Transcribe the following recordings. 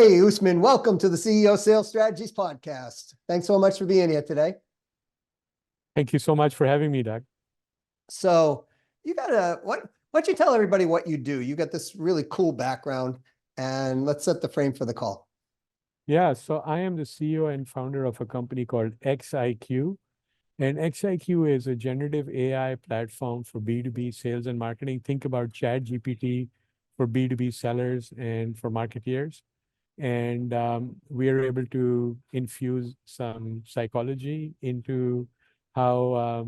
Hey, Usman, welcome to the CEO Sales Strategies Podcast. Thanks so much for being here today. Thank you so much for having me, Doug. So you got why don't you tell everybody what you do? You got this really cool background, and let's set the frame for the call. Yeah, so I am the CEO and founder of a company called XIQ. And XIQ is a generative AI platform for B2B sales and marketing. Think about ChatGPT for B2B sellers and for marketeers. And we are able to infuse some psychology into how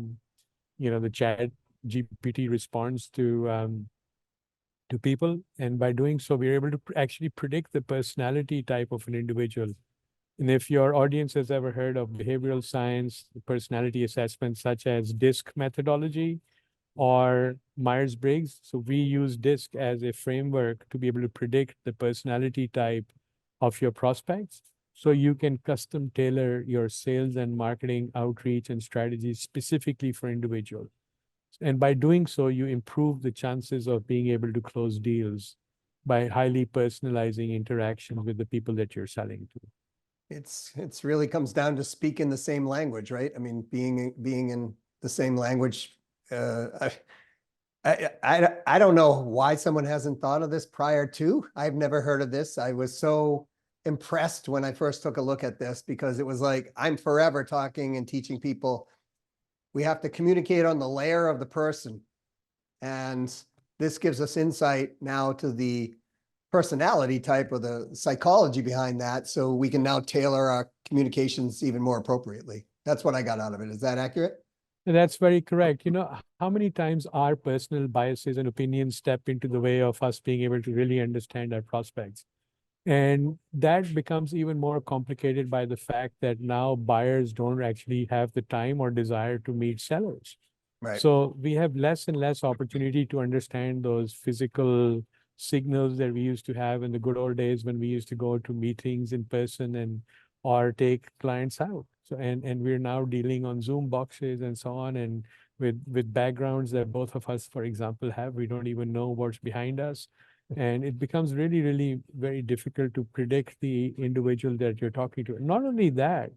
the Chat GPT responds to people. And by doing so, we're able to actually predict the personality type of an individual. And if your audience has ever heard of behavioral science, personality assessments such as DISC methodology or Myers-Briggs, so we use DISC as a framework to be able to predict the personality type of your prospects. So you can custom tailor your sales and marketing outreach and strategies specifically for individuals. And by doing so, you improve the chances of being able to close deals by highly personalizing interactions with the people that you're selling to. It's really comes down to speaking the same language, right? I mean, being in the same language. I don't know why someone hasn't thought of this prior to. I've never heard of this. I was so impressed when I first took a look at this because it was like I'm forever talking and teaching people. We have to communicate on the layer of the person. And this gives us insight now to the personality type or the psychology behind that. So we can now tailor our communications even more appropriately. That's what I got out of it. Is that accurate? And that's very correct. You know, how many times our personal biases and opinions step into the way of us being able to really understand our prospects? And that becomes even more complicated by the fact that now buyers don't actually have the time or desire to meet sellers. Right. So we have less and less opportunity to understand those physical signals that we used to have in the good old days when we used to go to meetings in person and or take clients out. So and we're now dealing on Zoom boxes and so on, and with backgrounds that both of us, for example, have. We don't even know what's behind us. And it becomes really, really very difficult to predict the individual that you're talking to. Not only that,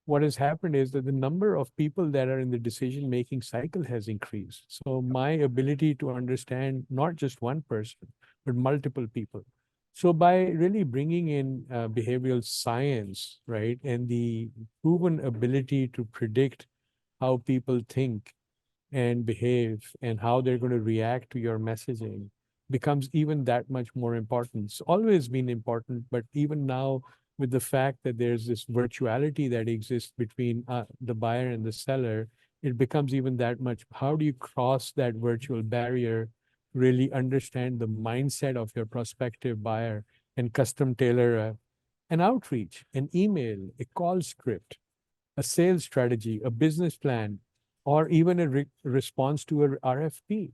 what has happened is that the number of people that are in the decision-making cycle has increased. So my ability to understand not just one person, but multiple people. So by really bringing in behavioral science, right, and the proven ability to predict how people think and behave and how they're going to react to your messaging becomes even that much more important. It's always been important, but even now, with the fact that there's this virtuality that exists between the buyer and the seller, it becomes even that much. How do you cross that virtual barrier, really understand the mindset of your prospective buyer, and custom tailor an outreach, an email, a call script, a sales strategy, a business plan, or even a response to a RFP?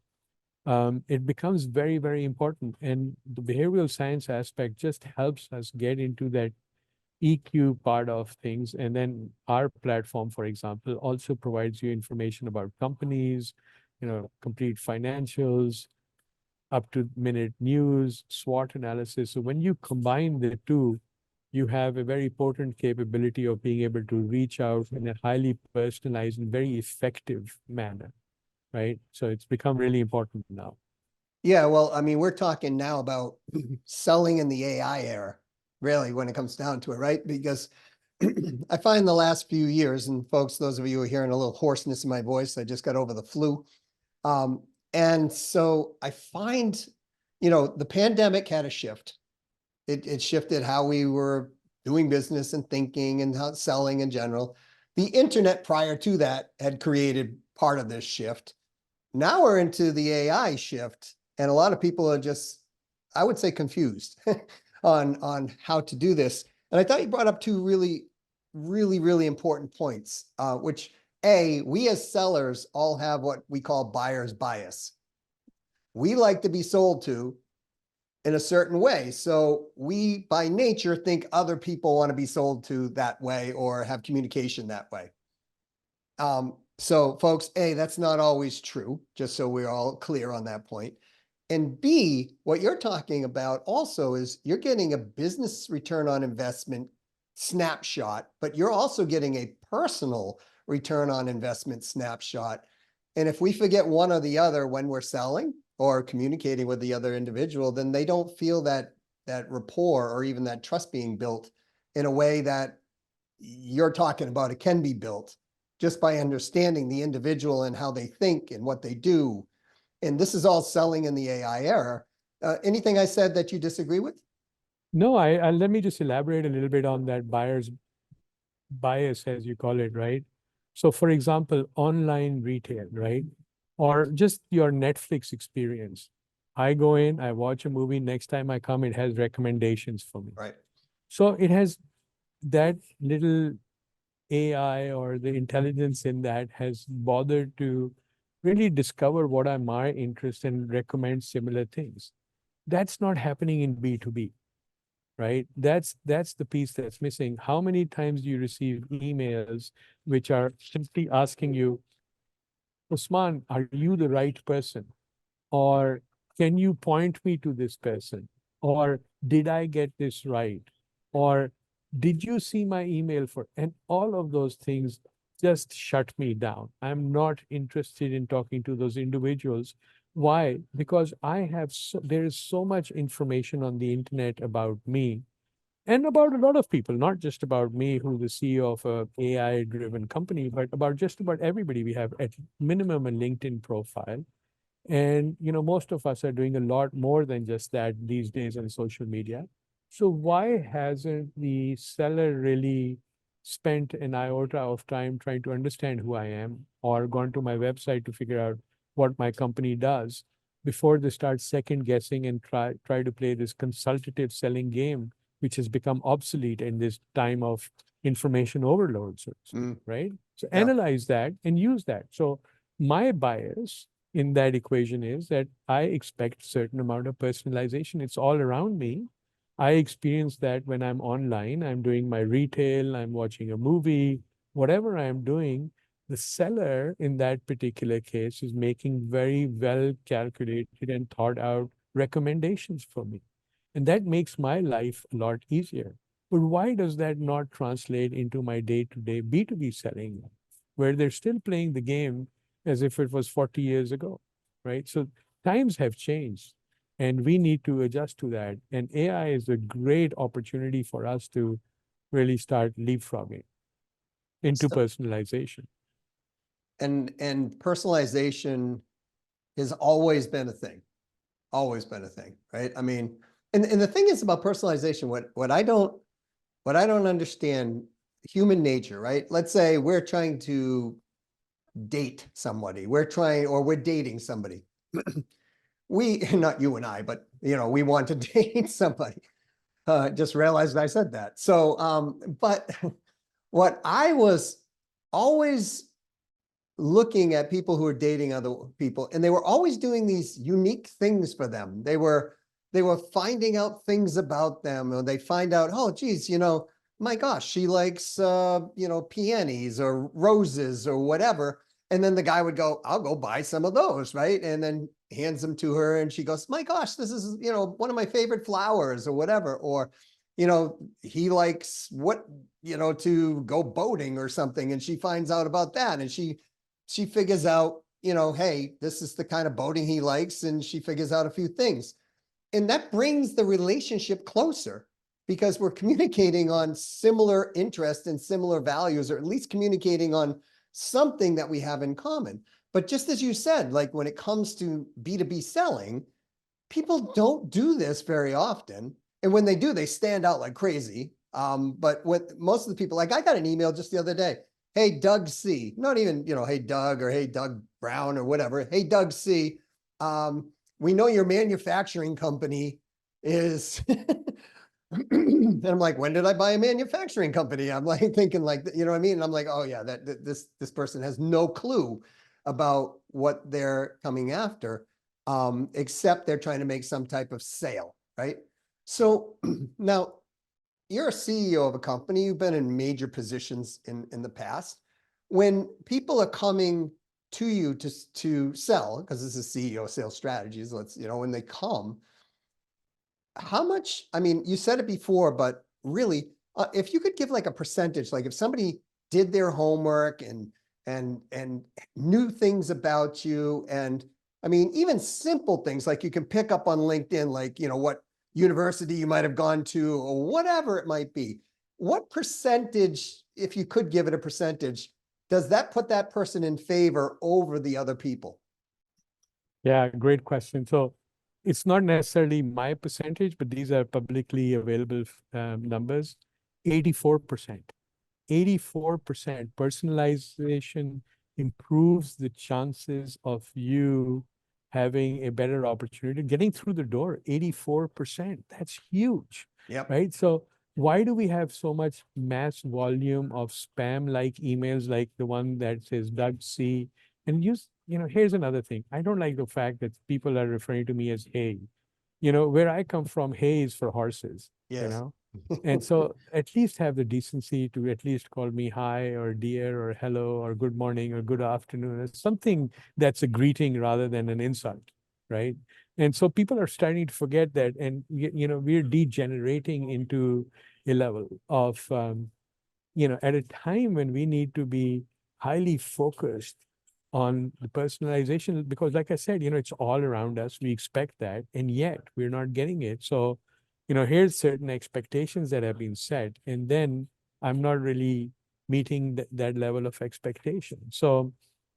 It becomes very, very important. And the behavioral science aspect just helps us get into that EQ part of things. And then our platform, for example, also provides you information about companies, complete financials, up to minute news, SWOT analysis. So when you combine the two, you have a very potent capability of being able to reach out in a highly personalized and very effective manner, right? So it's become really important now. Yeah, well, I mean, we're talking now about selling in the AI era, really, when it comes down to it, right? Because I find the last few years, and folks, those of you who are hearing a little hoarseness in my voice, I just got over the flu. And so I find, the pandemic had a shift. It shifted how we were doing business and thinking and how selling in general. The internet prior to that had created part of this shift. Now we're into the AI shift, and a lot of people are just, I would say, confused on how to do this. And I thought you brought up two really, really, really important points, which we as sellers all have what we call buyer's bias. We like to be sold to in a certain way. So we, by nature, think other people want to be sold to that way or have communication that way. So folks, that's not always true, just so we're all clear on that point. And B, what you're talking about also is you're getting a business return on investment snapshot, but you're also getting a personal return on investment snapshot. And if we forget one or the other when we're selling or communicating with the other individual, then they don't feel that rapport or even that trust being built in a way that you're talking about. It can be built just by understanding the individual and how they think and what they do. And this is all selling in the AI era. Anything I said that you disagree with? No, let me just elaborate a little bit on that buyer's bias, as you call it, right? So, for example, online retail, right? Or just your Netflix experience. I go in, I watch a movie. Next time I come, it has recommendations for me. Right. So it has that little AI or the intelligence in that has bothered to really discover what are my interests and recommend similar things. That's not happening in B2B, right? That's the piece that's missing. How many times do you receive emails which are simply asking you, Usman, are you the right person? Or can you point me to this person? Or did I get this right? Or did you see my email for? And all of those things just shut me down. I'm not interested in talking to those individuals. Why? Because there is so much information on the internet about me and about a lot of people, not just about me, who's the CEO of a AI-driven company, but about just about everybody. We have at minimum a LinkedIn profile. And most of us are doing a lot more than just that these days on social media. So why hasn't the seller really spent an iota of time trying to understand who I am, or gone to my website to figure out what my company does before they start second guessing and try to play this consultative selling game, which has become obsolete in this time of information overload, so to speak, right? So Yeah. analyze that and use that. So my bias in that equation is that I expect certain amount of personalization. It's all around me. I experience that when I'm online, I'm doing my retail, I'm watching a movie, whatever I'm doing, the seller in that particular case is making very well calculated and thought out recommendations for me. And that makes my life a lot easier. But why does that not translate into my day-to-day B2B selling, where they're still playing the game as if it was 40 years ago, right? So times have changed and we need to adjust to that. And AI is a great opportunity for us to really start leapfrogging into So, personalization. and personalization has always been a thing. Always been a thing, right? I mean, and the thing is about personalization, what I don't understand, human nature, right? Let's say we're trying to date somebody. We're dating somebody. We, not you and I, but we want to date somebody. Just realized I said that. So, but what I was always looking at people who are dating other people, and they were always doing these unique things for them. They were finding out things about them, or they find out, oh, geez, my gosh, she likes, peonies or roses or whatever. And then the guy would go, I'll go buy some of those, right? And then hands them to her, and she goes, my gosh, this is, one of my favorite flowers or whatever. Or, he likes to go boating or something, and she finds out about that, and she figures out, hey, this is the kind of boating he likes, and she figures out a few things. And that brings the relationship closer because we're communicating on similar interests and similar values, or at least communicating on something that we have in common. But just as you said, like when it comes to B2B selling, people don't do this very often. And when they do, they stand out like crazy. But with most of the people, like I got an email just the other day. Hey, Doug C. Not even, hey, Doug, or hey, Doug Brown or whatever. Hey, Doug C. We know your manufacturing company is, and I'm like, when did I buy a manufacturing company? I'm like thinking like, you know what I mean? And I'm like, oh yeah, this person has no clue about what they're coming after, except they're trying to make some type of sale, right? So now you're a CEO of a company, you've been in major positions in the past. When people are coming to you to sell, because this is CEO sales strategies, let's, when they come, how much, I mean, you said it before, but really, if you could give like a percentage, like if somebody did their homework and knew things about you, and I mean, even simple things like you can pick up on LinkedIn, like, what university you might have gone to or whatever it might be. What percentage, if you could give it a percentage, does that put that person in favor over the other people? Yeah, great question. So it's not necessarily my percentage, but these are publicly available numbers. 84%. 84% personalization improves the chances of you having a better opportunity, getting through the door. 84%. That's huge, Yep. right? So why do we have so much mass volume of spam-like emails like the one that says Doug C? And here's another thing. I don't like the fact that people are referring to me as Hey. Where I come from, hay is for horses, Yes. And so at least have the decency to at least call me hi or dear or hello or good morning or good afternoon. It's something that's a greeting rather than an insult, right? And so people are starting to forget that. And, we're degenerating into a level of, at a time when we need to be highly focused on the personalization, because like I said, it's all around us. We expect that, and yet we're not getting it. So, here's certain expectations that have been set, and then I'm not really meeting that level of expectation. So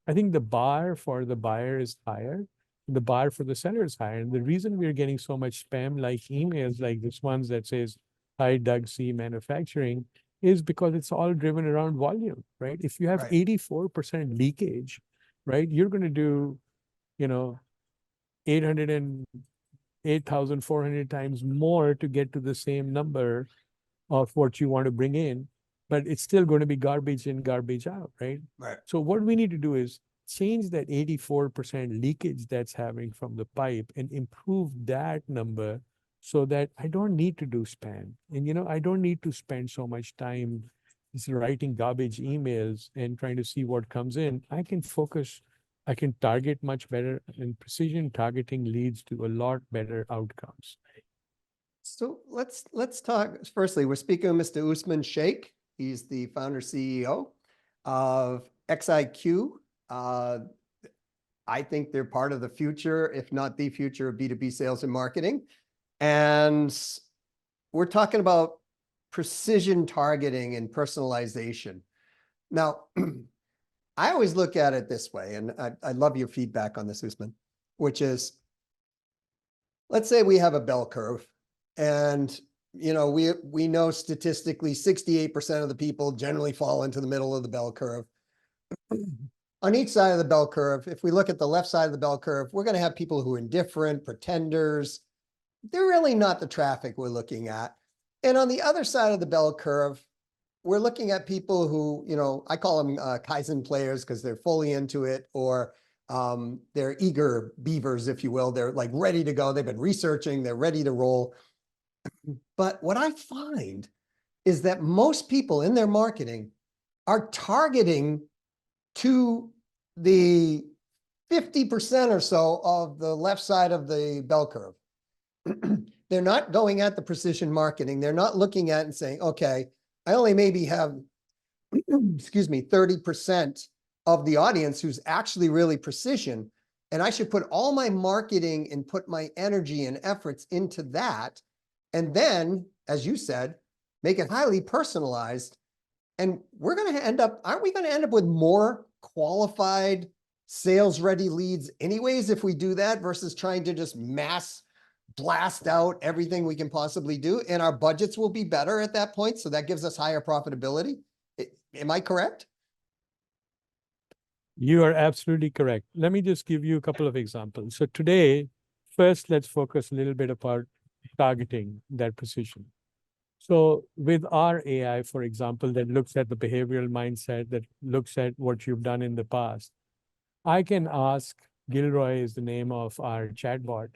I think the bar for the buyer is higher, the bar for the seller is higher. And the reason we're getting so much spam-like emails like this ones that says, "Hi, Doug C. Manufacturing," is because it's all driven around volume, right? If you have Right. 84% leakage, right, you're going to do, 8,400 times more to get to the same number of what you want to bring in, but it's still going to be garbage in, garbage out, right? Right. So what we need to do is change that 84% leakage that's happening from the pipe and improve that number so that I don't need to do spam. And, I don't need to spend so much time just writing garbage emails and trying to see what comes in. I can target much better, and precision targeting leads to a lot better outcomes. So let's talk. Firstly, we're speaking with Mr. Usman Sheikh. He's the founder CEO of XIQ. I think they're part of the future, if not the future, of B2B sales and marketing. And we're talking about precision targeting and personalization. Now, I always look at it this way, and I love your feedback on this, Usman, which is, let's say we have a bell curve, and we know statistically 68% of the people generally fall into the middle of the bell curve. On each side of the bell curve, if we look at the left side of the bell curve, we're going to have people who are indifferent, pretenders. They're really not the traffic we're looking at. And on the other side of the bell curve, we're looking at people who, I call them Kaizen players because they're fully into it, or they're eager beavers, if you will. They're like ready to go. They've been researching. They're ready to roll. But what I find is that most people in their marketing are targeting to the 50% or so of the left side of the bell curve. They're not going at the precision marketing. They're not looking at and saying, okay, I only maybe have, excuse me, 30% of the audience who's actually really precision. And I should put all my marketing and put my energy and efforts into that. And then, as you said, make it highly personalized. And we're going to end up, aren't we going to end up with more qualified sales ready leads anyways, if we do that, versus trying to just mass blast out everything we can possibly do, and our budgets will be better at that point. So that gives us higher profitability. Am I correct? You are absolutely correct. Let me just give you a couple of examples. So today, first, let's focus a little bit about targeting that precision. So with our AI, for example, that looks at the behavioral mindset, that looks at what you've done in the past, I can ask, Gilroy is the name of our chatbot,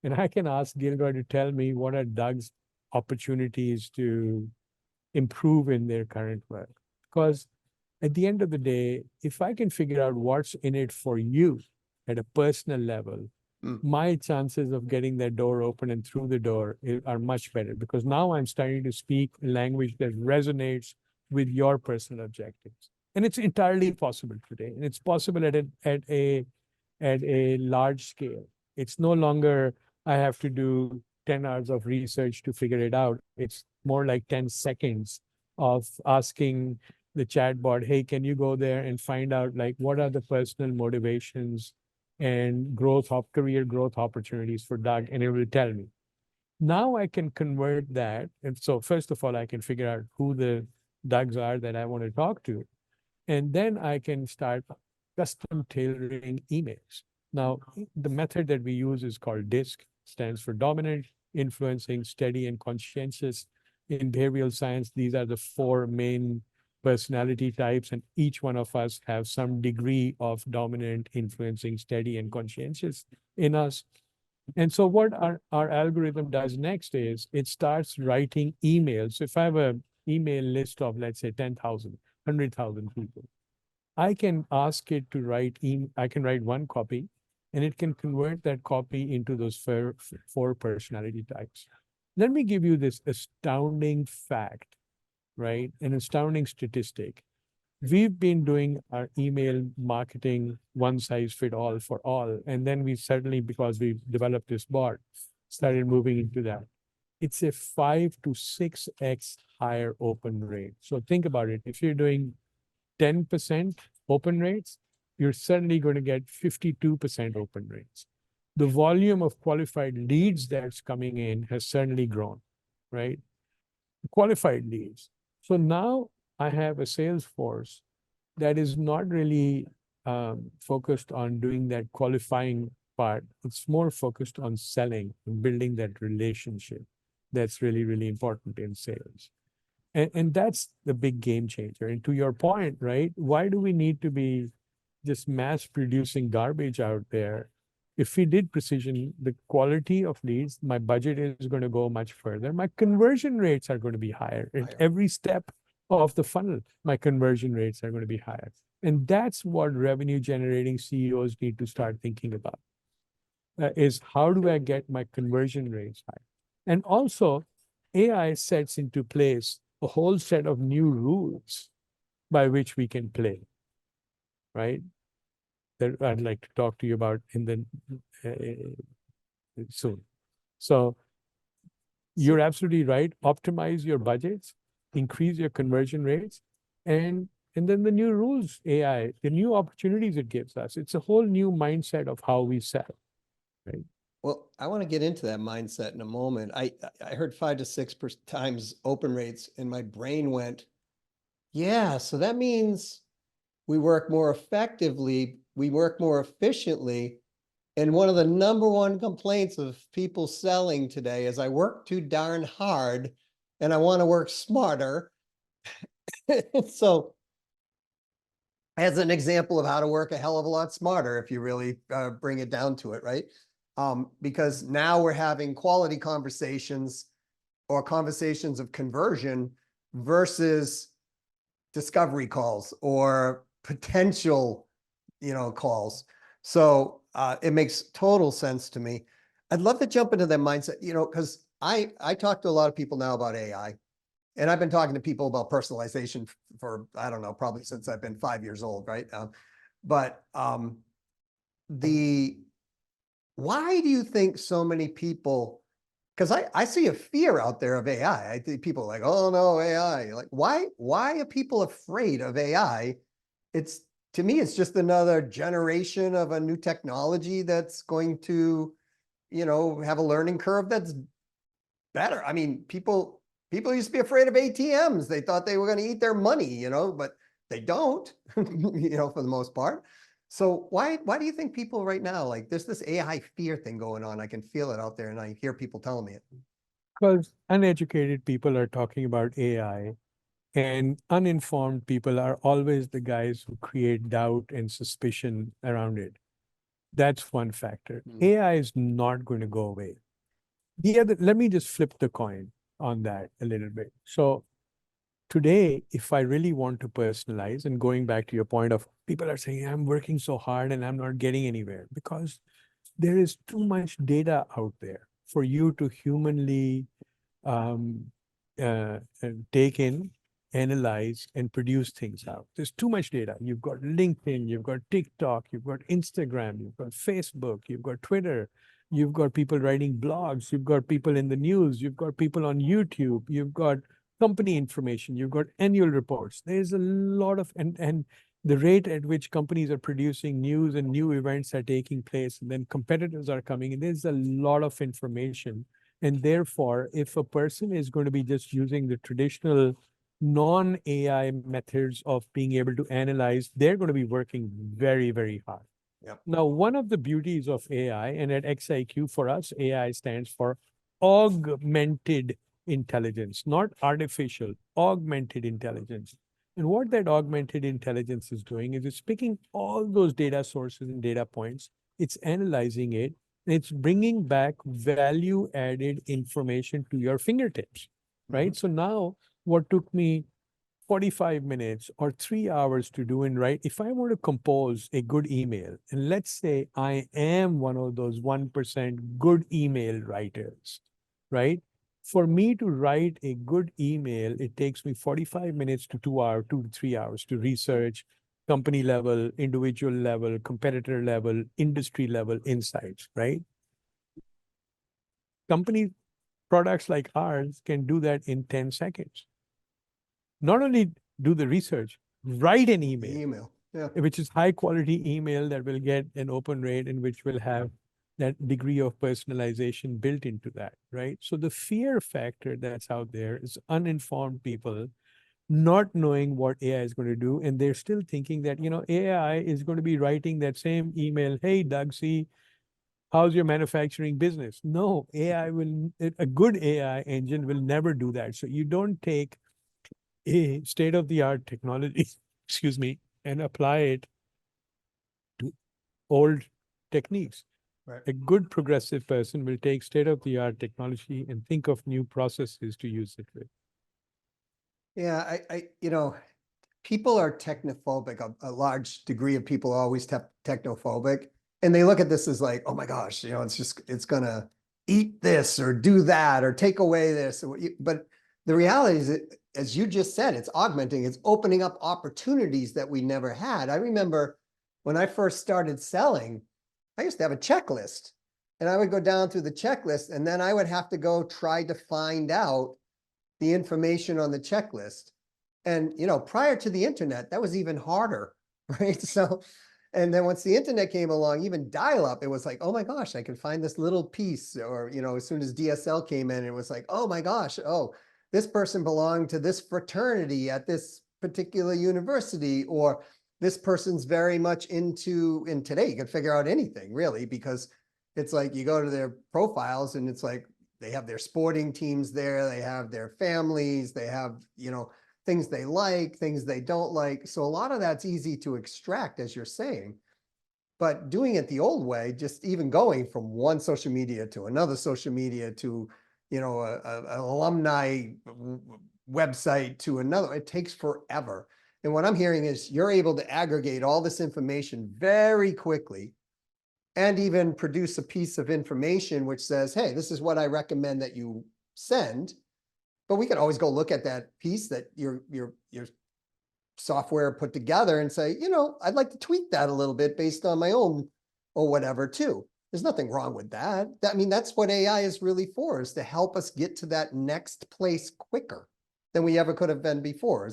and I can ask Gilroy to tell me what are Doug's opportunities to improve in their current work. Because At the end of the day, if I can figure out what's in it for you at a personal level, Mm. my chances of getting that door open and through the door are much better, because now I'm starting to speak language that resonates with your personal objectives. And it's entirely possible today. And it's possible at a large scale. It's no longer I have to do 10 hours of research to figure it out. It's more like 10 seconds of asking the chatbot, hey, can you go there and find out like what are the personal motivations and career growth opportunities for Doug, and it will tell me. Now I can convert that. And so first of all, I can figure out who the Dougs are that I want to talk to. And then I can start custom tailoring emails. Now, the method that we use is called DISC, stands for dominant, influencing, steady, and conscientious. In behavioral science, these are the four main personality types, and each one of us have some degree of dominant, influencing, steady, and conscientious in us. And so what our algorithm does next is it starts writing emails. So if I have an email list of, let's say, 10,000, 100,000 people, I can ask it to I can write one copy, and it can convert that copy into those four personality types. Let me give you this astounding fact, right? An astounding statistic. We've been doing our email marketing one size fit all for all. And then we certainly, because we developed this bot, started moving into that. It's a 5 to 6x higher open rate. So think about it. If you're doing 10% open rates, you're certainly going to get 52% open rates. The volume of qualified leads that's coming in has certainly grown, right? Qualified leads. So now I have a sales force that is not really focused on doing that qualifying part. It's more focused on selling and building that relationship. That's really, really important in sales. And that's the big game changer. And to your point, right? Why do we need to be just mass producing garbage out there? If we did precision, the quality of leads, my budget is going to go much further. My conversion rates are going to be higher. At every step of the funnel, my conversion rates are going to be higher. And that's what revenue generating CEOs need to start thinking about, is how do I get my conversion rates high? And also, AI sets into place a whole set of new rules by which we can play, right? That I'd like to talk to you about in the soon. So you're absolutely right. Optimize your budgets, increase your conversion rates, and then the new rules, AI, the new opportunities it gives us. It's a whole new mindset of how we sell, right? Well, I want to get into that mindset in a moment. I heard 5 to 6 times open rates, and my brain went, yeah, so that means we work more effectively, we work more efficiently. And one of the number one complaints of people selling today is I work too darn hard and I want to work smarter. So as an example of how to work a hell of a lot smarter, if you really bring it down to it, right? Because now we're having quality conversations or conversations of conversion versus discovery calls or potential, calls. So it makes total sense to me. I'd love to jump into that mindset, because I talk to a lot of people now about AI, and I've been talking to people about personalization for, I don't know, probably since I've been 5 years old, right? But why do you think so many people, because I see a fear out there of AI. I think people are like, oh no, AI. Like, why are people afraid of AI? It's, to me, it's just another generation of a new technology that's going to, have a learning curve that's better. I mean, people used to be afraid of ATMs. They thought they were going to eat their money, but they don't, for the most part. So why do you think people right now, like, there's this AI fear thing going on? I can feel it out there, and I hear people telling me it. Because uneducated people are talking about AI, and uninformed people are always the guys who create doubt and suspicion around it. That's one factor. AI is not going to go away. Let me just flip the coin on that a little bit. So today, if I really want to personalize, and going back to your point of people are saying, I'm working so hard and I'm not getting anywhere, because there is too much data out there for you to humanly um, take in, analyze, and produce things out. There's too much data. You've got LinkedIn, you've got TikTok, you've got Instagram, you've got Facebook, you've got Twitter, you've got people writing blogs, you've got people in the news, you've got people on YouTube, you've got company information, you've got annual reports. There's a lot of, and the rate at which companies are producing news and new events are taking place, and then competitors are coming in. There's a lot of information. And therefore, if a person is going to be just using the traditional non-AI methods of being able to analyze, they're going to be working very, very hard. Yep. Now, one of the beauties of AI, and at XIQ for us, AI stands for augmented intelligence, not artificial, augmented intelligence. And what that augmented intelligence is doing is it's picking all those data sources and data points, it's analyzing it, and it's bringing back value added information to your fingertips, right? So now what took me 45 minutes or 3 hours to do and write, if I want to compose a good email, and let's say I am one of those 1% good email writers, right? For me to write a good email, it takes me 45 minutes to 2 hours, 2 to 3 hours to research company level, individual level, competitor level, industry level insights, right? Company products like ours can do that in 10 seconds. Not only do the research, write an email, Email. Yeah. which is high quality email that will get an open rate and which will have that degree of personalization built into that, right? So the fear factor that's out there is uninformed people not knowing what AI is going to do. And they're still thinking that, AI is going to be writing that same email. Hey, Doug, see, how's your manufacturing business? No, a good AI engine will never do that. So you don't take a state-of-the-art technology, excuse me, and apply it to old techniques. Right. A good progressive person will take state-of-the-art technology and think of new processes to use it with. Yeah, people are technophobic. A large degree of people are always technophobic. And they look at this as like, oh my gosh, it's gonna eat this or do that or take away this. But the reality is, as you just said, it's augmenting, it's opening up opportunities that we never had. I remember when I first started selling, I used to have a checklist, and I would go down through the checklist, and then I would have to go try to find out the information on the checklist. And, prior to the internet, that was even harder, right? So, and then once the internet came along, even dial-up, it was like, oh my gosh, I can find this little piece. Or, as soon as DSL came in, it was like, oh my gosh, oh, this person belonged to this fraternity at this particular university, or this person's very much into, and today you can figure out anything really, because it's like you go to their profiles and it's like they have their sporting teams there, they have their families, they have, things they like, things they don't like. So a lot of that's easy to extract, as you're saying. But doing it the old way, just even going from one social media to another social media to, an alumni website to another, it takes forever. And what I'm hearing is you're able to aggregate all this information very quickly and even produce a piece of information which says, hey, this is what I recommend that you send. But we can always go look at that piece that your software put together and say, I'd like to tweak that a little bit based on my own or whatever too. There's nothing wrong with that. That's what AI is really for, is to help us get to that next place quicker than we ever could have been before.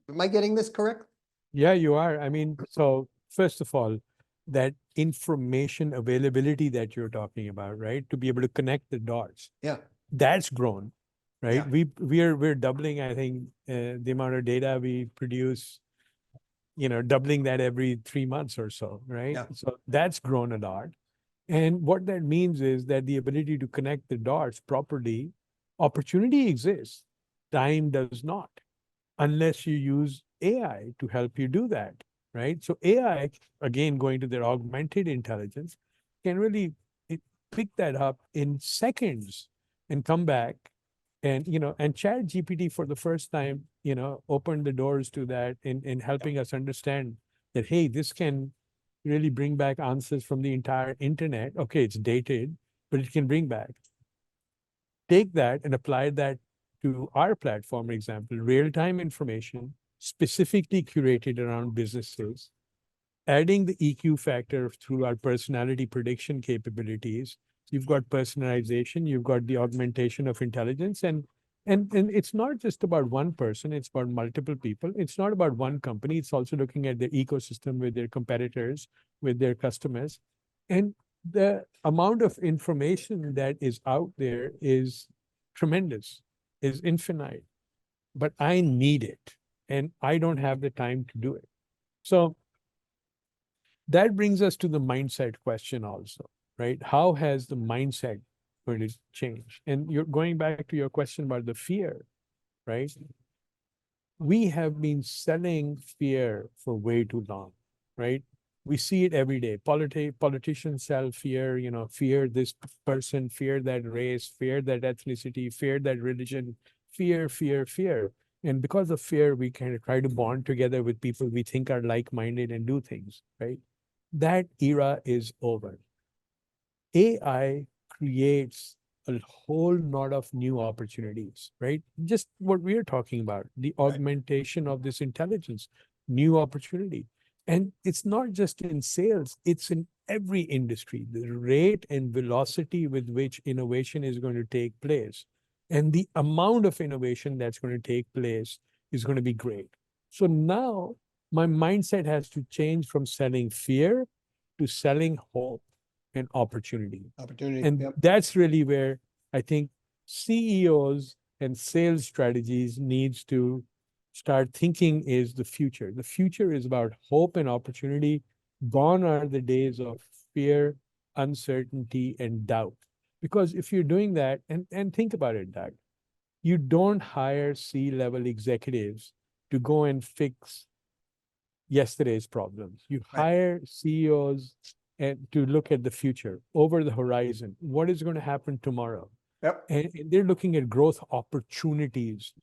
Am I getting this correct? Yeah, you are. So first of all, that information availability that you're talking about, right? To be able to connect the dots. Yeah. That's grown, right? Yeah. We're doubling, I think, the amount of data we produce, doubling that every 3 months or so, right? Yeah. So that's grown a lot. And what that means is that the ability to connect the dots properly, opportunity exists, time does not, unless you use AI to help you do that, right? So AI, again, going to their augmented intelligence, can really pick that up in seconds and come back And, and Chat GPT for the first time, opened the doors to that in helping us understand that, hey, this can really bring back answers from the entire internet. Okay, it's dated, but it can bring back. Take that and apply that to our platform, example, real-time information specifically curated around businesses, adding the EQ factor through our personality prediction capabilities. You've got personalization, you've got the augmentation of intelligence, and it's not just about one person, it's about multiple people. It's not about one company, it's also looking at their ecosystem with their competitors, with their customers. And the amount of information that is out there is tremendous, is infinite, but I need it and I don't have the time to do it. So that brings us to the mindset question also, right? How has the mindset going to change? And you're going back to your question about the fear, right? We have been selling fear for way too long, right? We see it every day. Politicians sell fear, fear this person, fear that race, fear that ethnicity, fear that religion, fear, fear, fear. And because of fear, we kind of try to bond together with people we think are like-minded and do things, right? That era is over. AI creates a whole lot of new opportunities, right? Just what we are talking about, the augmentation of this intelligence, new opportunity. And it's not just in sales, it's in every industry. The rate and velocity with which innovation is going to take place and the amount of innovation that's going to take place is going to be great. So now my mindset has to change from selling fear to selling hope and opportunity. Opportunity. And Yep. that's really where I think CEOs and sales strategies needs to start thinking is the future. The future is about hope and opportunity. Gone are the days of fear, uncertainty, and doubt. Because if you're doing that, and think about it, Doug, you don't hire C-level executives to go and fix yesterday's problems. You Right. hire CEOs and to look at the future, over the horizon. What is going to happen tomorrow? Yep. And they're looking at growth opportunities.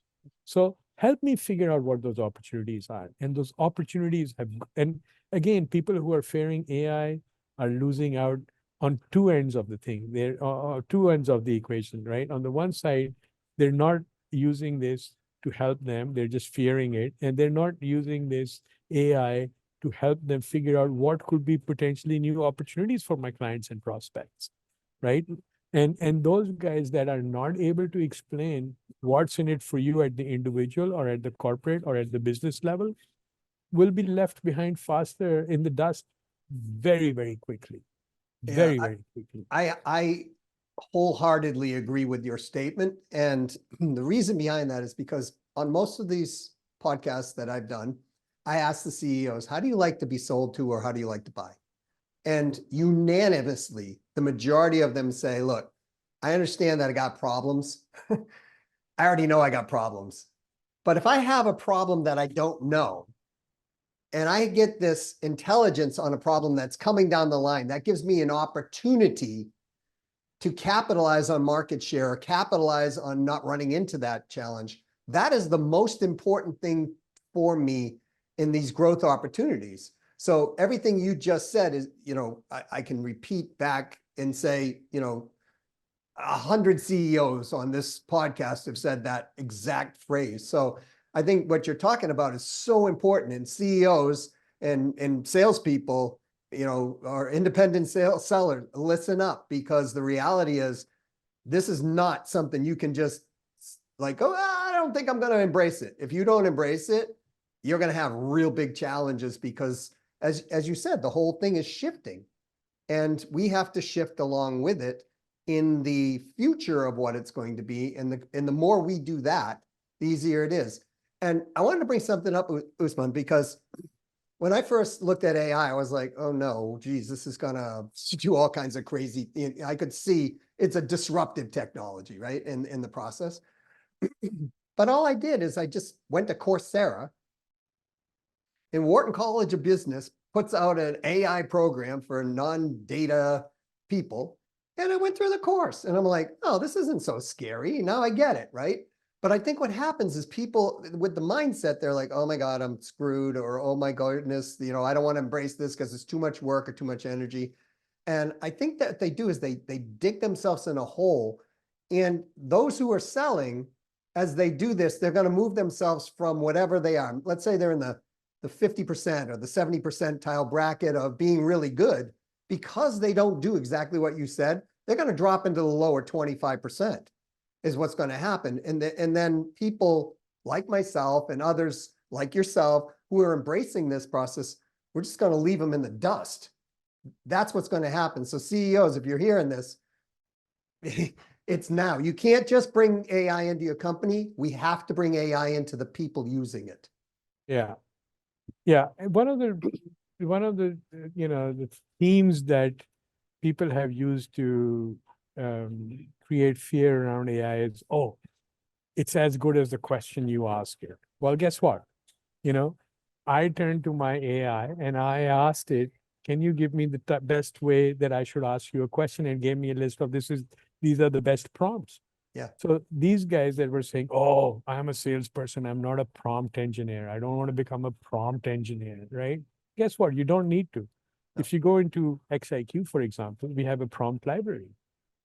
So help me figure out what those opportunities are. And those opportunities have, and again, people who are fearing AI are losing out on two ends of the thing. They're two ends of the equation, right? On the one side, they're not using this to help them. They're just fearing it. And they're not using this AI to help them figure out what could be potentially new opportunities for my clients and prospects, right? And those guys that are not able to explain what's in it for you at the individual or at the corporate or at the business level will be left behind faster in the dust very, very quickly. Yeah, Very, very quickly. I wholeheartedly agree with your statement. And the reason behind that is because on most of these podcasts that I've done, I ask the CEOs, how do you like to be sold to or how do you like to buy? And unanimously, the majority of them say, look, I understand that I got problems. I already know I got problems. But if I have a problem that I don't know, and I get this intelligence on a problem that's coming down the line, that gives me an opportunity to capitalize on market share, capitalize on not running into that challenge. That is the most important thing for me in these growth opportunities. So everything you just said is, I can repeat back and say, 100 CEOs on this podcast have said that exact phrase. So I think what you're talking about is so important, and CEOs and salespeople, or independent sellers, listen up, because the reality is this is not something you can just like, oh, I don't think I'm going to embrace it. If you don't embrace it, you're going to have real big challenges because as you said, the whole thing is shifting and we have to shift along with it in the future of what it's going to be. And the more we do that, the easier it is. And I wanted to bring something up, Usman, because when I first looked at AI, I was like, oh no, geez, this is gonna do all kinds of crazy. I could see it's a disruptive technology, right? In the process. But all I did is I just went to Coursera, and Wharton College of Business puts out an AI program for non-data people. And I went through the course and I'm like, oh, this isn't so scary. Now I get it, right? But I think what happens is people with the mindset, they're like, oh my God, I'm screwed, or oh my goodness, I don't want to embrace this because it's too much work or too much energy. And I think that what they do is they dig themselves in a hole. And those who are selling, as they do this, they're going to move themselves from whatever they are. Let's say they're in the 50% or the 70 percentile bracket of being really good. Because they don't do exactly what you said, they're going to drop into the lower 25% is what's going to happen. And then people like myself and others like yourself who are embracing this process, we're just going to leave them in the dust. That's what's going to happen. So CEOs, if you're hearing this, it's now. You can't just bring AI into your company. We have to bring AI into the people using it. Yeah. Yeah. And one of the the themes that people have used to create fear around AI is, oh, it's as good as the question you ask it. Well, guess what? I turned to my AI and I asked it, can you give me the best way that I should ask you a question, and gave me a list of these are the best prompts. Yeah. So these guys that were saying, oh, I'm a salesperson, I'm not a prompt engineer, I don't want to become a prompt engineer, right? Guess what? You don't need to. No. If you go into XIQ, for example, we have a prompt library.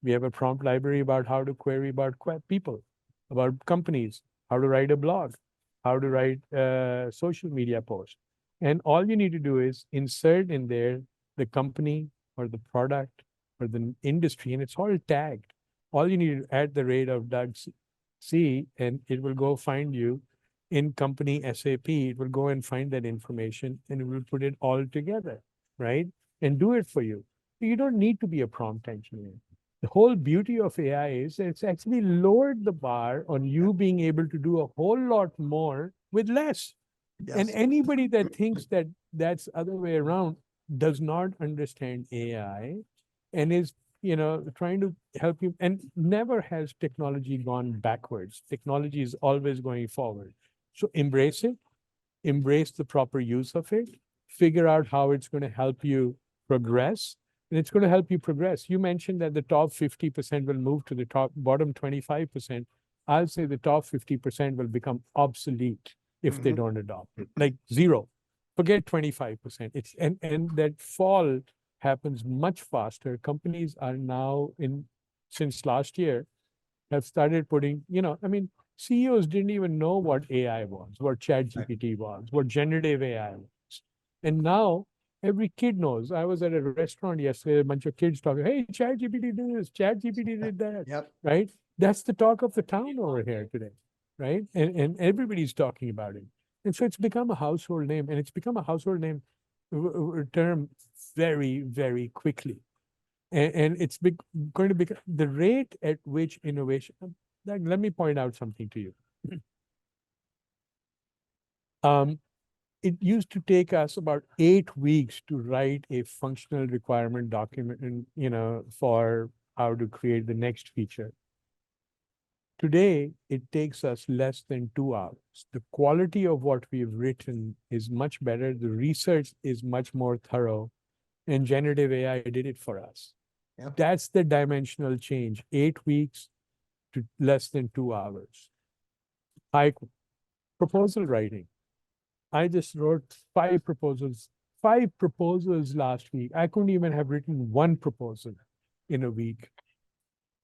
We have a prompt library about how to query about people, about companies, how to write a blog, how to write a social media post. And all you need to do is insert in there the company or the product or the industry, and it's all tagged. All you need to add the rate of Doug C, and it will go find you in company SAP. It will go and find that information and it will put it all together, right? And do it for you. You don't need to be a prompt engineer. The whole beauty of AI is it's actually lowered the bar on you being able to do a whole lot more with less. And Yes. anybody that thinks that that's other way around does not understand AI and is, trying to help you. And never has technology gone backwards. Technology is always going forward. So embrace it, embrace the proper use of it, figure out how it's going to help you progress, and it's going to help you progress. You mentioned that the top 50% will move to the bottom 25%. I'll say the top 50% will become obsolete if they don't adopt it. Like zero. Forget 25%. And that fall happens much faster. Companies are now since last year have started putting, CEOs didn't even know what AI was, what ChatGPT was, what generative AI was. And now every kid knows. I was at a restaurant yesterday, a bunch of kids talking, hey, ChatGPT did this, ChatGPT did that, Yep. right? That's the talk of the town over here today, right? And everybody's talking about it. And so it's become a household name, and it's become a household name term very, very quickly. And it's going to become the rate at which innovation. Let me point out something to you. It used to take us about 8 weeks to write a functional requirement document, and for how to create the next feature. Today, it takes us less than 2 hours. The quality of what we've written is much better. The research is much more thorough, and generative AI did it for us. Yeah. That's the dimensional change, 8 weeks to less than 2 hours. Proposal writing. I just wrote 5 proposals last week. I couldn't even have written one proposal in a week.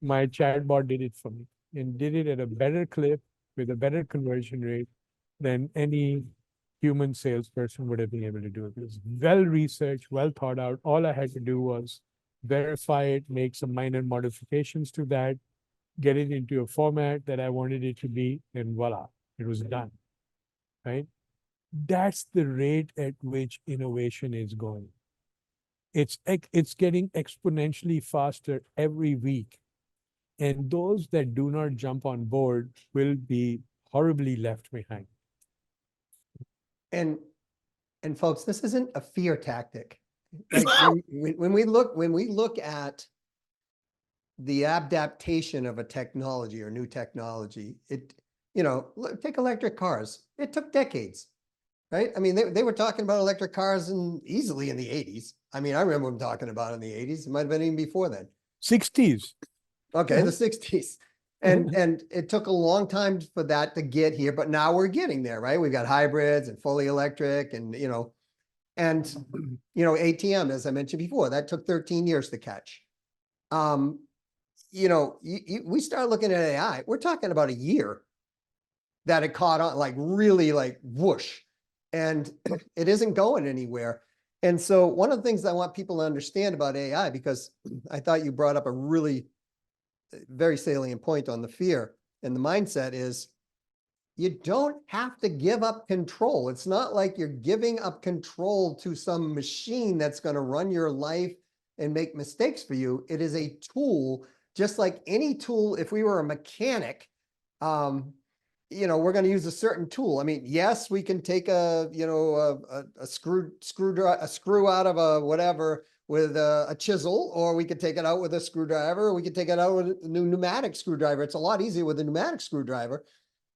My chatbot did it for me and did it at a better clip with a better conversion rate than any human salesperson would have been able to do. It was well researched, well thought out. All I had to do was verify it, make some minor modifications to that, get it into a format that I wanted it to be, and voila, it was done, right? That's the rate at which innovation is going. It's getting exponentially faster every week. And those that do not jump on board will be horribly left behind. And folks, this isn't a fear tactic. Like when we look at the adaptation of a technology or new technology, take electric cars. It took decades, right? I mean, they were talking about electric cars easily in the 80s. I mean, I remember them talking about it in the 80s. It might have been even before then. 60s. Okay, the 60s. And it took a long time for that to get here, but now we're getting there, right? We've got hybrids and fully electric and, ATM, as I mentioned before, that took 13 years to catch. We start looking at AI, we're talking about a year that it caught on, like really like whoosh, and it isn't going anywhere. And so one of the things I want people to understand about AI, because I thought you brought up a really very salient point on the fear and the mindset, is you don't have to give up control. It's not like you're giving up control to some machine that's going to run your life and make mistakes for you. It is a tool, just like any tool. If we were a mechanic, we're going to use a certain tool. I mean, yes, we can take a screw out of a whatever with a chisel, or we could take it out with a screwdriver, or we could take it out with a pneumatic screwdriver. It's a lot easier with a pneumatic screwdriver.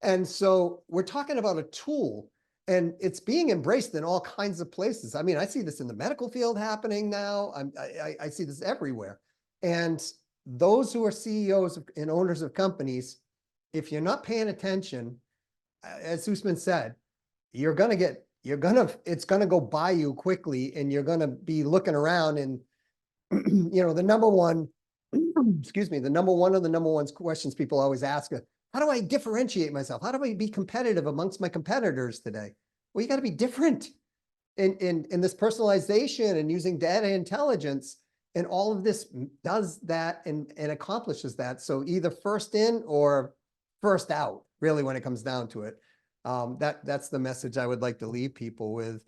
And so we're talking about a tool, and it's being embraced in all kinds of places. I mean, I see this in the medical field happening now. I see this everywhere. And those who are CEOs and owners of companies, if you're not paying attention, as Usman said, it's going to go by you quickly, and you're going to be looking around and, the number one, excuse me, the number one of the number one questions people always ask, how do I differentiate myself? How do I be competitive amongst my competitors today? Well, you got to be different in this personalization and using data intelligence. And all of this does that and accomplishes that. So either first in or first out, really, when it comes down to it. That's the message I would like to leave people with.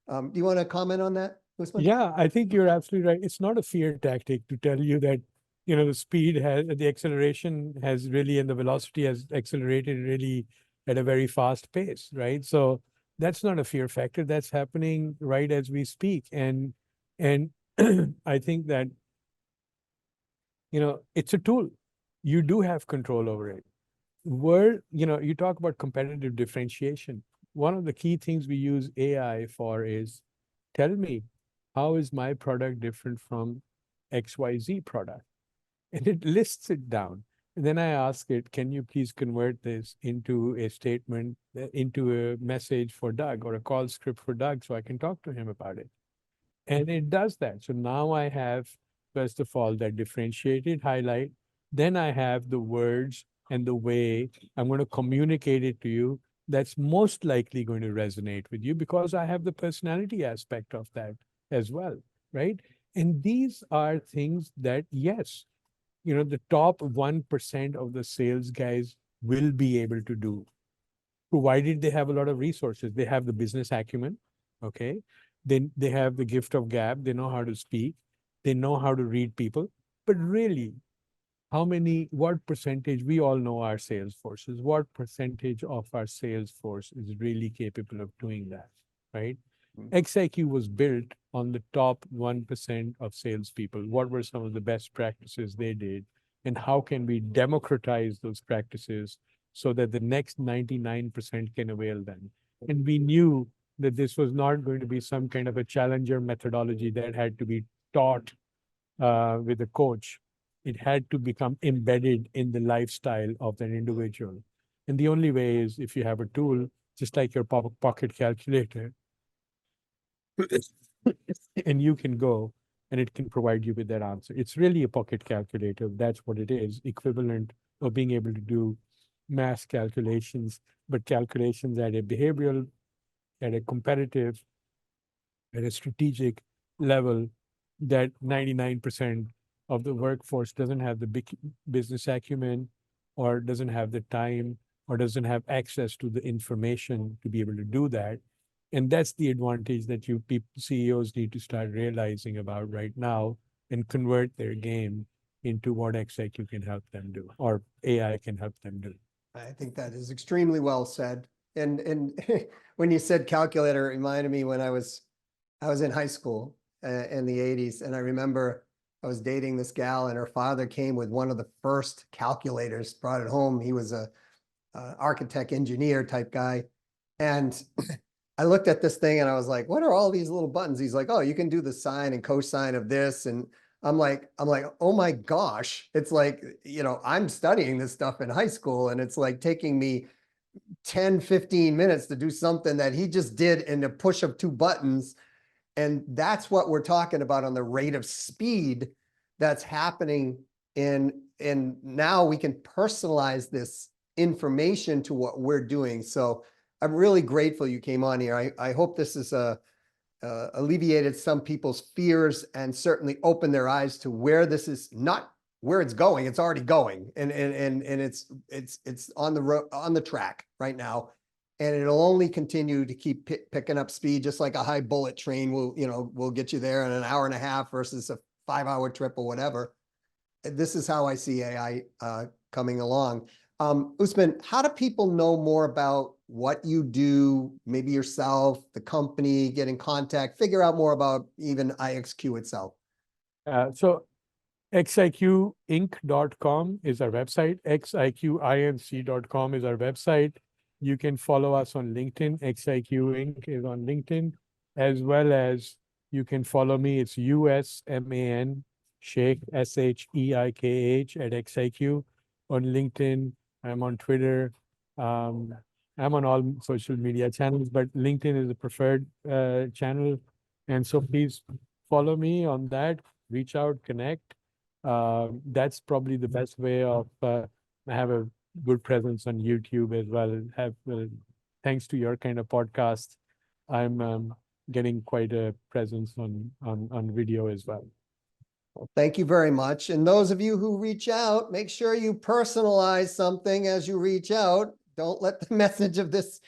Do you want to comment on that, Usman? Yeah, I think you're absolutely right. It's not a fear tactic to tell you that, the acceleration has really, and the velocity has accelerated really at a very fast pace, right? So that's not a fear factor. That's happening right as we speak. And I think that, it's a tool. You do have control over it. You talk about competitive differentiation. One of the key things we use AI for is, tell me, how is my product different from XYZ product? And it lists it down. And then I ask it, can you please convert this into a statement, into a message for Doug, or a call script for Doug, so I can talk to him about it. And it does that. So now I have, first of all, that differentiated highlight. Then I have the words and the way I'm going to communicate it to you that's most likely going to resonate with you, because I have the personality aspect of that as well, right? And these are things that, yes, the top 1% of the sales guys will be able to do, provided they have a lot of resources. They have the business acumen, okay? Then they have the gift of gab. They know how to speak. They know how to read people. But really, what percentage, we all know our sales forces, what percentage of our sales force is really capable of doing that, right? XIQ was built on the top 1% of salespeople. What were some of the best practices they did? And how can we democratize those practices so that the next 99% can avail them? And we knew that this was not going to be some kind of a challenger methodology that had to be taught with a coach. It had to become embedded in the lifestyle of that individual. And the only way is if you have a tool, just like your pocket calculator, and you can go and it can provide you with that answer. It's really a pocket calculator. That's what it is, equivalent of being able to do math calculations, but calculations at a behavioral, at a competitive, at a strategic level that 99% of the workforce doesn't have the big business acumen, or doesn't have the time, or doesn't have access to the information to be able to do that. And that's the advantage that CEOs need to start realizing about right now, and convert their game into what XIQ can help them do, or AI can help them do. I think that is extremely well said. And when you said calculator, it reminded me when I was in high school in the 80s. And I remember I was dating this gal, and her father came with one of the first calculators, brought it home. He was a architect, engineer type guy. And I looked at this thing and I was like, what are all these little buttons? He's like, oh, you can do the sine and cosine of this. And I'm like, oh my gosh, it's like, I'm studying this stuff in high school and it's like taking me 10, 15 minutes to do something that he just did in the push of two buttons. And that's what we're talking about on the rate of speed that's happening in now we can personalize this information to what we're doing. So I'm really grateful you came on here. I hope this is alleviated some people's fears and certainly opened their eyes to where this is not where it's going. It's already going, and it's on the road, on the track right now, and it'll only continue to keep picking up speed, just like a high bullet train will get you there in an hour and a half versus a 5-hour trip or whatever. This is how I see AI coming along. Usman, how do people know more about what you do, maybe yourself, the company, get in contact, figure out more about even IXQ itself? So xiqinc.com is our website. xiqinc.com is our website. You can follow us on LinkedIn. XIQ Inc. is on LinkedIn, as well as you can follow me. It's Usman Sheikh, Sheikh at XIQ on LinkedIn. I'm on Twitter. I'm on all social media channels, but LinkedIn is the preferred channel. And so please follow me on that, reach out, connect. That's probably the best way of have a good presence on YouTube as well. Thanks to your kind of podcast, I'm getting quite a presence on video as well. Well, thank you very much. And those of you who reach out, make sure you personalize something as you reach out. Don't let the message of this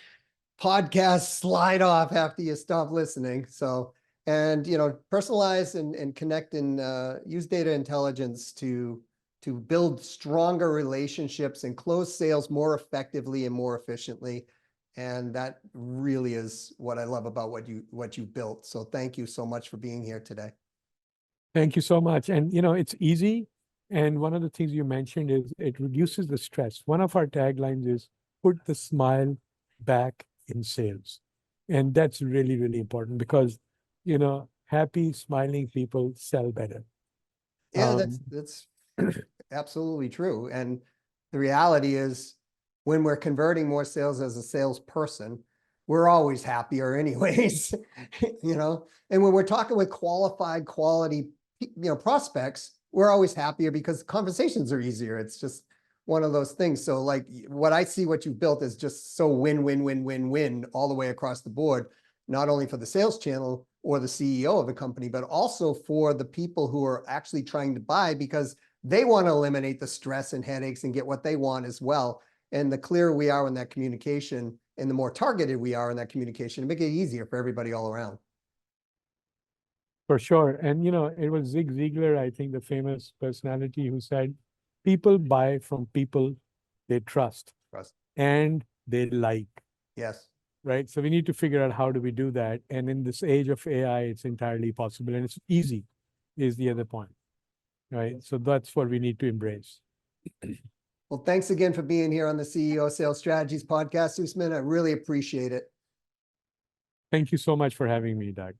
podcast slide off after you stop listening. So, and personalize and connect and use data intelligence to build stronger relationships and close sales more effectively and more efficiently. And that really is what I love about what you built. So thank you so much for being here today. Thank you so much. And it's easy. And one of the things you mentioned is it reduces the stress. One of our taglines is put the smile back in sales. And that's really, really important because, happy, smiling people sell better. Yeah, that's absolutely true. And the reality is when we're converting more sales as a salesperson, we're always happier anyways, and when we're talking with qualified quality, prospects, we're always happier because conversations are easier. It's just one of those things. So like what I see what you've built is just so win, win, win, win, win all the way across the board, not only for the sales channel or the CEO of the company, but also for the people who are actually trying to buy because they want to eliminate the stress and headaches and get what they want as well. And the clearer we are in that communication and the more targeted we are in that communication, it make it easier for everybody all around. For sure. And, it was Zig Ziglar, I think, the famous personality who said, people buy from people they trust and they like. Yes. Right. So we need to figure out how do we do that. And in this age of AI, it's entirely possible and it's easy is the other point. Right. So that's what we need to embrace. Well, thanks again for being here on the CEO Sales Strategies podcast, Usman. I really appreciate it. Thank you so much for having me, Doug.